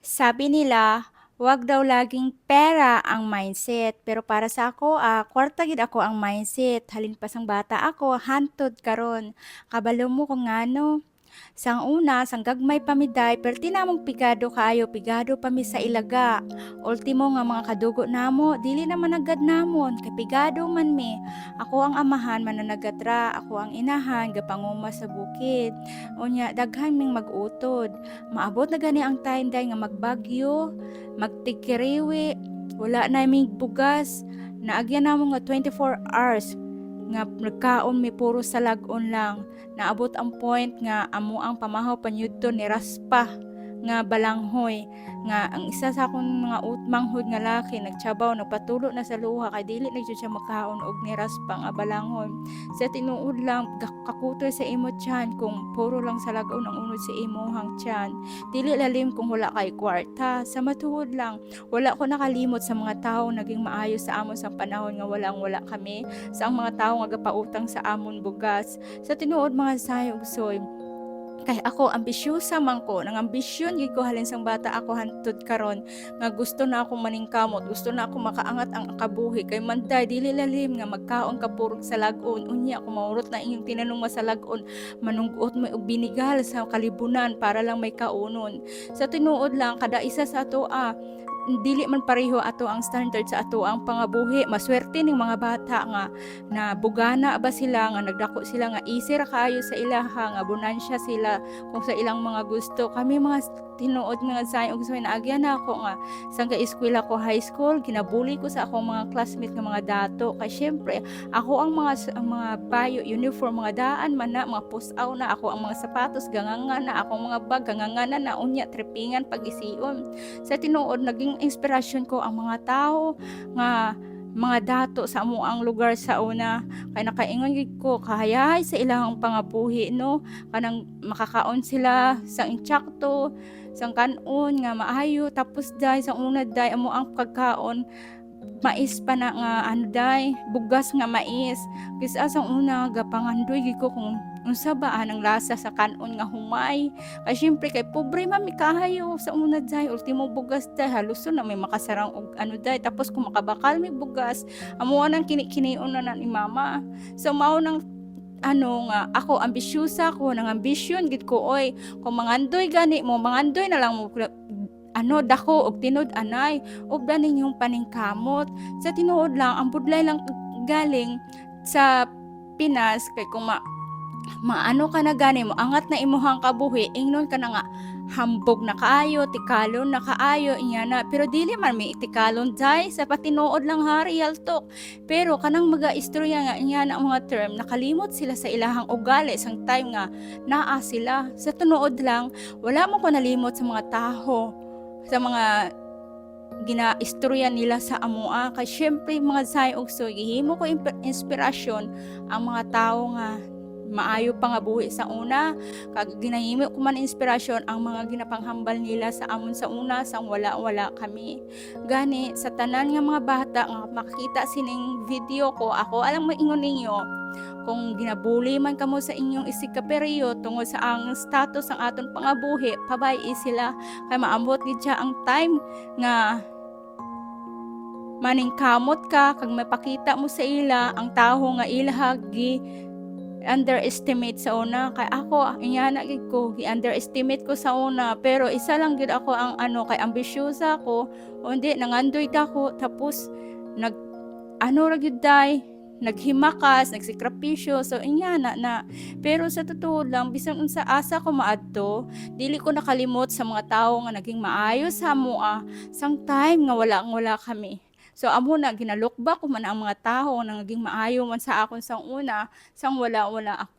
Sabi nila, wag daw laging pera ang mindset, pero para sa ako, kwarta gid ako ang mindset. Halin pa sang bata ako, hantod karon. Kabalo mo kung ngano. Sang una, sang gagmay pa mi day, perti namong pigado kaayo, pigado pa mi sa ilaga. Ultimo nga mga kadugo namo, dili naman agad namon, kay pigado man mi. Ako ang amahan mananagatra, ako ang inahan gapanguma sa bukid. Unya daghan ming mag-utod. Maabot na gani ang time day nga magbagyo, magtikiriwi, wala na ming bugas. Naagyan namo nga 24 hours nga nagkaon mi puro sa lag-on lang. Naabot ang point nga amo ang pamahaw panyudto ni raspa nga balanghoy nga ang isa sa akong mga utmanghod nga laki nagtiyabaw nagpatulo na sa luha kay dili na jud siya makaon og ni raspa nga balanghoy. Sa tinuod lang kakutoy sa imo tiyan kung puro lang sa lag-on ang unod sa imuhang tiyan. Dili lalim kung wala kay kwarta. Sa matuod lang wala ko nakalimot sa mga tawo naging maayo sa amon sa panahon nga wala kami, sa ang mga tao nga gapautang sa amon bugas. Sa tinuod mga sayog-soy, kay ako ambisyosa man ko, nang ambisyon gid ko halin sang bata ako hantud karon nga gusto na ako maningkamot, gusto na ako makaangat ang kabuhi kay manday dili lalim nga magkaon ka purog sa lag-on. Unya ako maurot na inyong tinanong sa lag-on, manunggot mo og binigal sa kalibunan para lang may kaunon. Sa tinuod lang kada isa sa ato dili man pareho ato ang standard sa ato ang pangabuhi. Maswerte ning mga bata nga na bugana ba sila nga nagdako sila nga easy ra kaayo sa ilaha nga bonansya sila kung sa ilang mga gusto. Kami mga tinuod nga sayong og soy naagyan na ako nga sang eskwela ko high school ginabuli ko sa akong mga classmate nga mga dato kay syempre ako ang mga bayo uniform mga daan man na mga pusaw na ako ang mga sapatos ganganga na akong mga bag ganganga na unya tripingan pag-ision. Sa tinuod naging inspirasyon ko ang mga tao nga mga dato sa amo ang lugar sa una kay nakaingon gid ko kahayahay sa ilang pangabuhi no kanang makakaon sila sa insakto sang kanon nga maayo tapos day sa una day amo ang pagkaon mais pa na nga ano day bugas nga mais kis asang una gapangandoy gid ko kung unsa ba ang lasa sa kanon nga humay kay syempre kay pobre man mi kahayo sa una day ultimo bugas day haluson na may makasarang og ano day tapos kung makabakal mi bugas amo nang kini-kinion na ni mama so mao nang ano nga ako ambisyosa ko nang ambisyon gid ko oy kung mangandoy gani mo mangandoy na lang mo ano dako og tinud anay obra ninyong paningkamot sa tinuod lang ang budlay lang galing sa Pinas kay kung maano ka na gani mo angat na imuhang kabuhi ingnon ka na nga hambog na kaayo tikalon na kaayo inya na pero dili man may tikalon day sa patinuod lang ha real talk pero kanang maga-istorya nga inya na ang mga term nakalimot sila sa ilahang ugali sang time nga naa sila sa tinuod lang wala mo ko nalimot sa mga taho sa mga ginaistorya nila sa amoa kay syempre mga sayog so gihimo ko inspirasyon ang mga tao nga maayo pa nga buhi sa una kag ginahimo ko man inspirasyon ang mga ginapanghambal nila sa amon sa una sang wala kami gani sa tanan nga mga bata nga makita sining video ko ako alang maingon ninyo kung ginabuli man kamo sa inyong isikaperyo tungod sa ang status ang aton pangabuhi pabay sila kay maambot gid siya ang time nga maningkamot ka kag mapakita mo sa ila ang taho nga ilahagi underestimate sa una kay ako ingana gid ko gi-underestimate ko sa una pero isa lang gid ako ang ano kay ambisyosa ako undi nangandoy dako tapos nag ano ra gyud day naghimakas nagsakripisyo so ingana na pero sa totoo lang bisan unsa asa ko maadto dili ko nakalimot sa mga tawo nga naging maayo sa amoa sang time nga wala kami. So amo na ginalukba ko man ang mga tawo nga naging maayo man sa akon sang una sang wala ako.